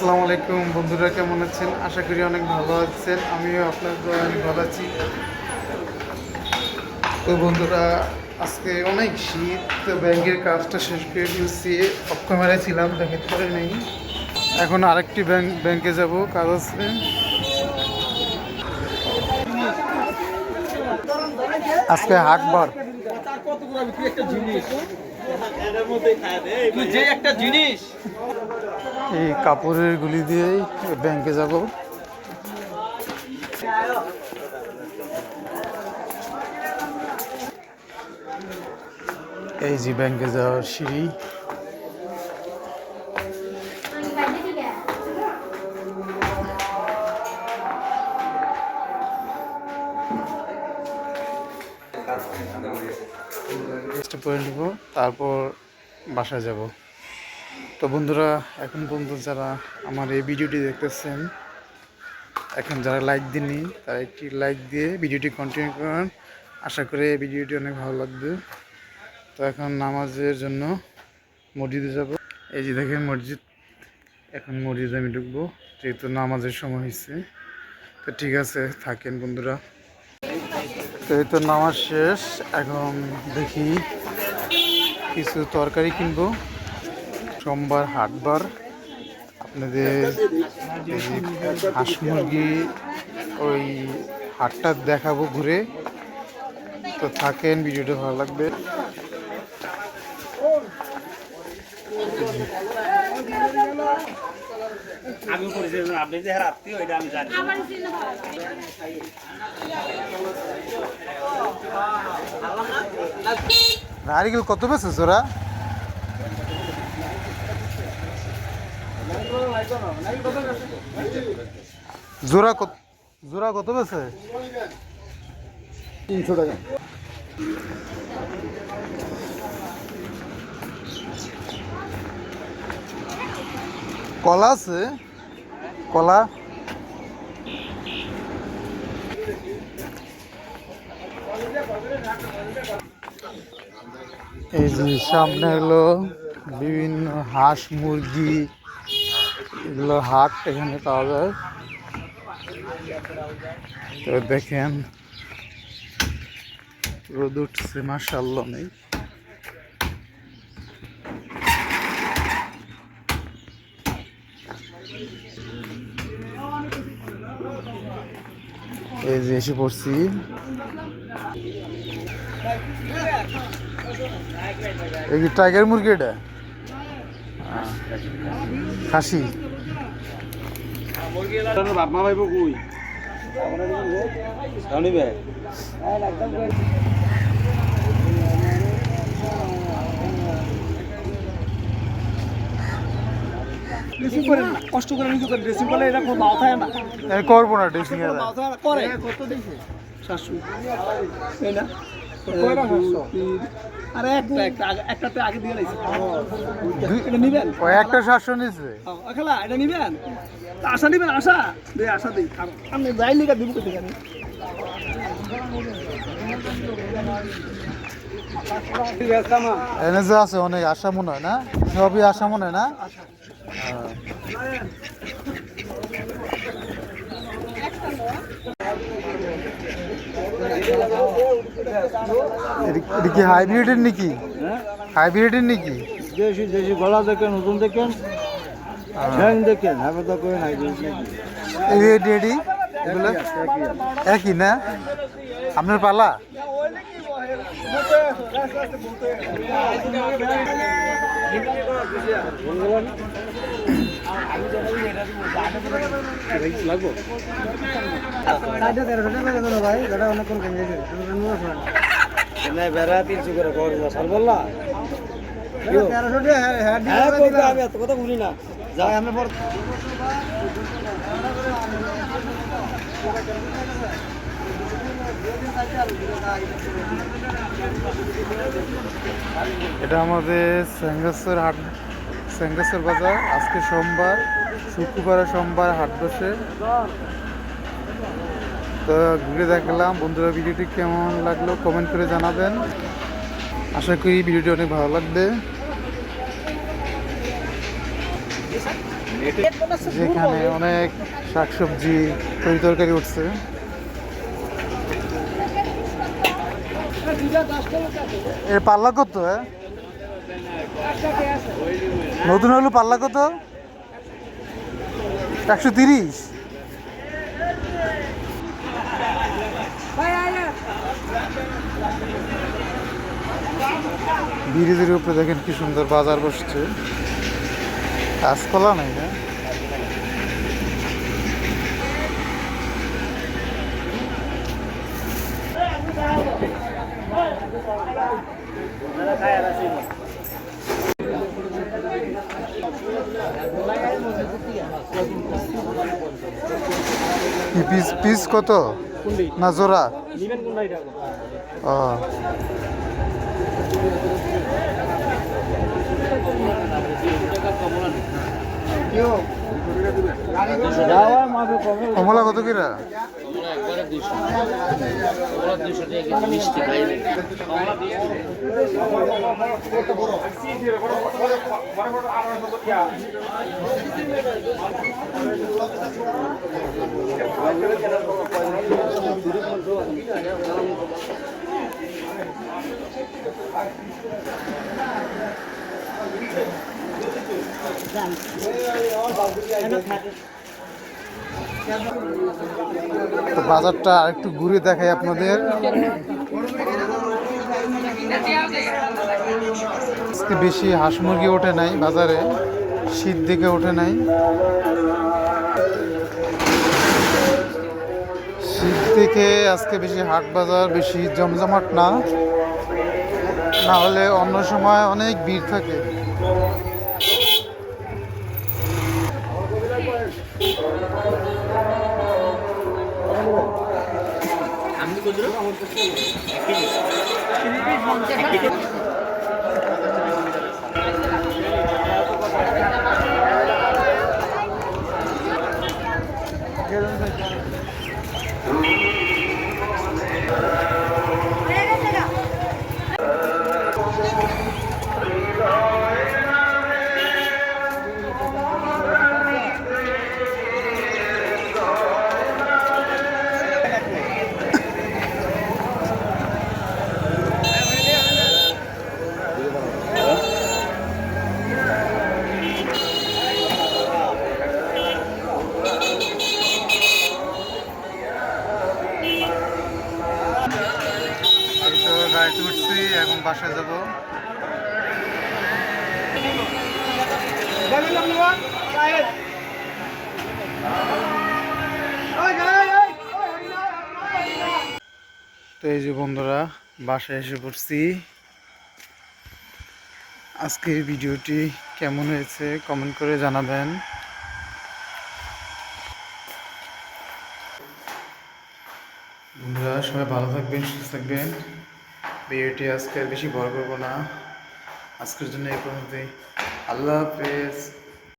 আসসালামু আলাইকুম বন্ধুরা, কেমন আছেন? আশা করি অনেক ভালো আছেন। আমিও আপনার অনেক ভালো আছি। তো বন্ধুরা, আজকে অনেক শীত, তো ব্যাংকের কাজটা শেষ করে ফেলছি। অফ ক্যামেরায় ছিলাম, দেখাতে পারে নেই। এখন আরেকটি ব্যাংকে যাব, কাজ আছে। আজকে হাটবার। এই কাপড়ের গুলি দিয়েই ব্যাংকে যাব। এই যে ব্যাংকে যাওয়ার সিঁড়ি। করে নিব, তারপর বাসায় যাব। তো বন্ধুরা, এখন পর্যন্ত যারা আমার এই ভিডিওটি দেখতেছেন, এখন যারা লাইক দিননি তারা একটি লাইক দিয়ে ভিডিওটি কন্টিনিউ করেন। আশা করি এই ভিডিওটি অনেক ভালো লাগবে। তো এখন নামাজের জন্য মসজিদে যাব। এই যে দেখেন মসজিদ। এখন মসজিদে আমি ঢুকবো, যেহেতু নামাজের সময় হয়েছে। তো ঠিক আছে, থাকেন বন্ধুরা। তো এই তো নামাজ শেষ, এখন দেখি কিছু তরকারি কিনবো। সোমবার হাটবার, আপনাদের হাঁস মুরগি ওই হাটটা দেখাবো ঘুরে। তো থাকেন, ভিডিওটা ভালো লাগবে। নারিকেল কত বেছে জোড়া? জোড়া কত বেছে? 300 টাকা। কলা আছে? কলা এই যে সামনে হলো বিভিন্ন হাঁস মুরগি, এগুলো হাট এখানে পাওয়া যায়। তো দেখেন রোদ উঠছে, মাশাআল্লাহ নেই। এই যে এসে পড়ছি। এই যে টাইগার মুরগি, এটা খাসি। বাপমা ভাইব কই ড্রেসিং করে না, কষ্ট করে নিজে করে ড্রেসিং করলে এটা খুব মাথায় না। করবো না ড্রেসিং এর করে কত দিছে 700 এই না কয়টা 700 আরে একটাতে আগে দিয়ে লাইছে। এটা নিবেন? ওই একটা 700 নিছে। খেলা এটা নিবেন? আশা নিবেন? আশা দে, আশা দিই। আমি যাই লিখা দিব কোথায় জানি। এনে যে আছে অনেক আশা মনে হয় না, সবই আশা মনে হয় না। এটা কি হাইব্রিডের নাকি? হাইব্রিডের নাকি? দেশি দেশি গলা দেখেন, নতুন দেখেন, ঠ্যাং দেখেন, হাফে তো কই হাইব্রিড নাকি। এই ডেডি এগুলো একই না? আপনার পালা? লাগবো বেড়া 300 করে খরচ সাল বললা আমি এত কথা বুঝি না। যাই আমরা পর এটা আমাদের সেঙ্গাসর হাট, সেঙ্গাসর বাজার। আজকে সোমবার, শুক্রবারে সোমবার হাট বসে। তো ঘুরে দেখলাম। বন্ধুরা, ভিডিওটি কেমন লাগলো কমেন্ট করে জানাবেন। আশা করি ভিডিওটি অনেক ভালো লাগবে। যেখানে অনেক শাকসবজি তরি তরকারি উঠছে। এর পাল্লা কত? নতুন আলু পাল্লা কত? 130। ব্রিজের উপরে দেখেন কি সুন্দর বাজার বসছে, কাঁচকলা নাই না? পিস পিস কত না জোড়া? ও কমলা কত কিরা? তো বাজারটা একটু ঘুরে দেখাই আপনাদের। আজকে বেশি হাঁস মুরগি ওঠে নাই বাজারে, শীত দিকে ওঠে নাই। শীত থেকে আজকে বেশি হাট বাজার বেশি জমজমাট না, না হলে অন্য সময় অনেক ভিড় থাকে। গাড়িতে উঠছি, এখন বাসায় যাবো। তো এই যে বন্ধুরা, বাসায় এসে পড়ছি। আজকের ভিডিওটি কেমন হয়েছে কমেন্ট করে জানাবেন। বন্ধুরা সবাই ভালো থাকবেন, সুস্থ থাকবেন। ভিডিওটি আজকে আর বেশি বড় করবো না, আজকের জন্য এই পর্যন্তই। আল্লাহ হাফেজ।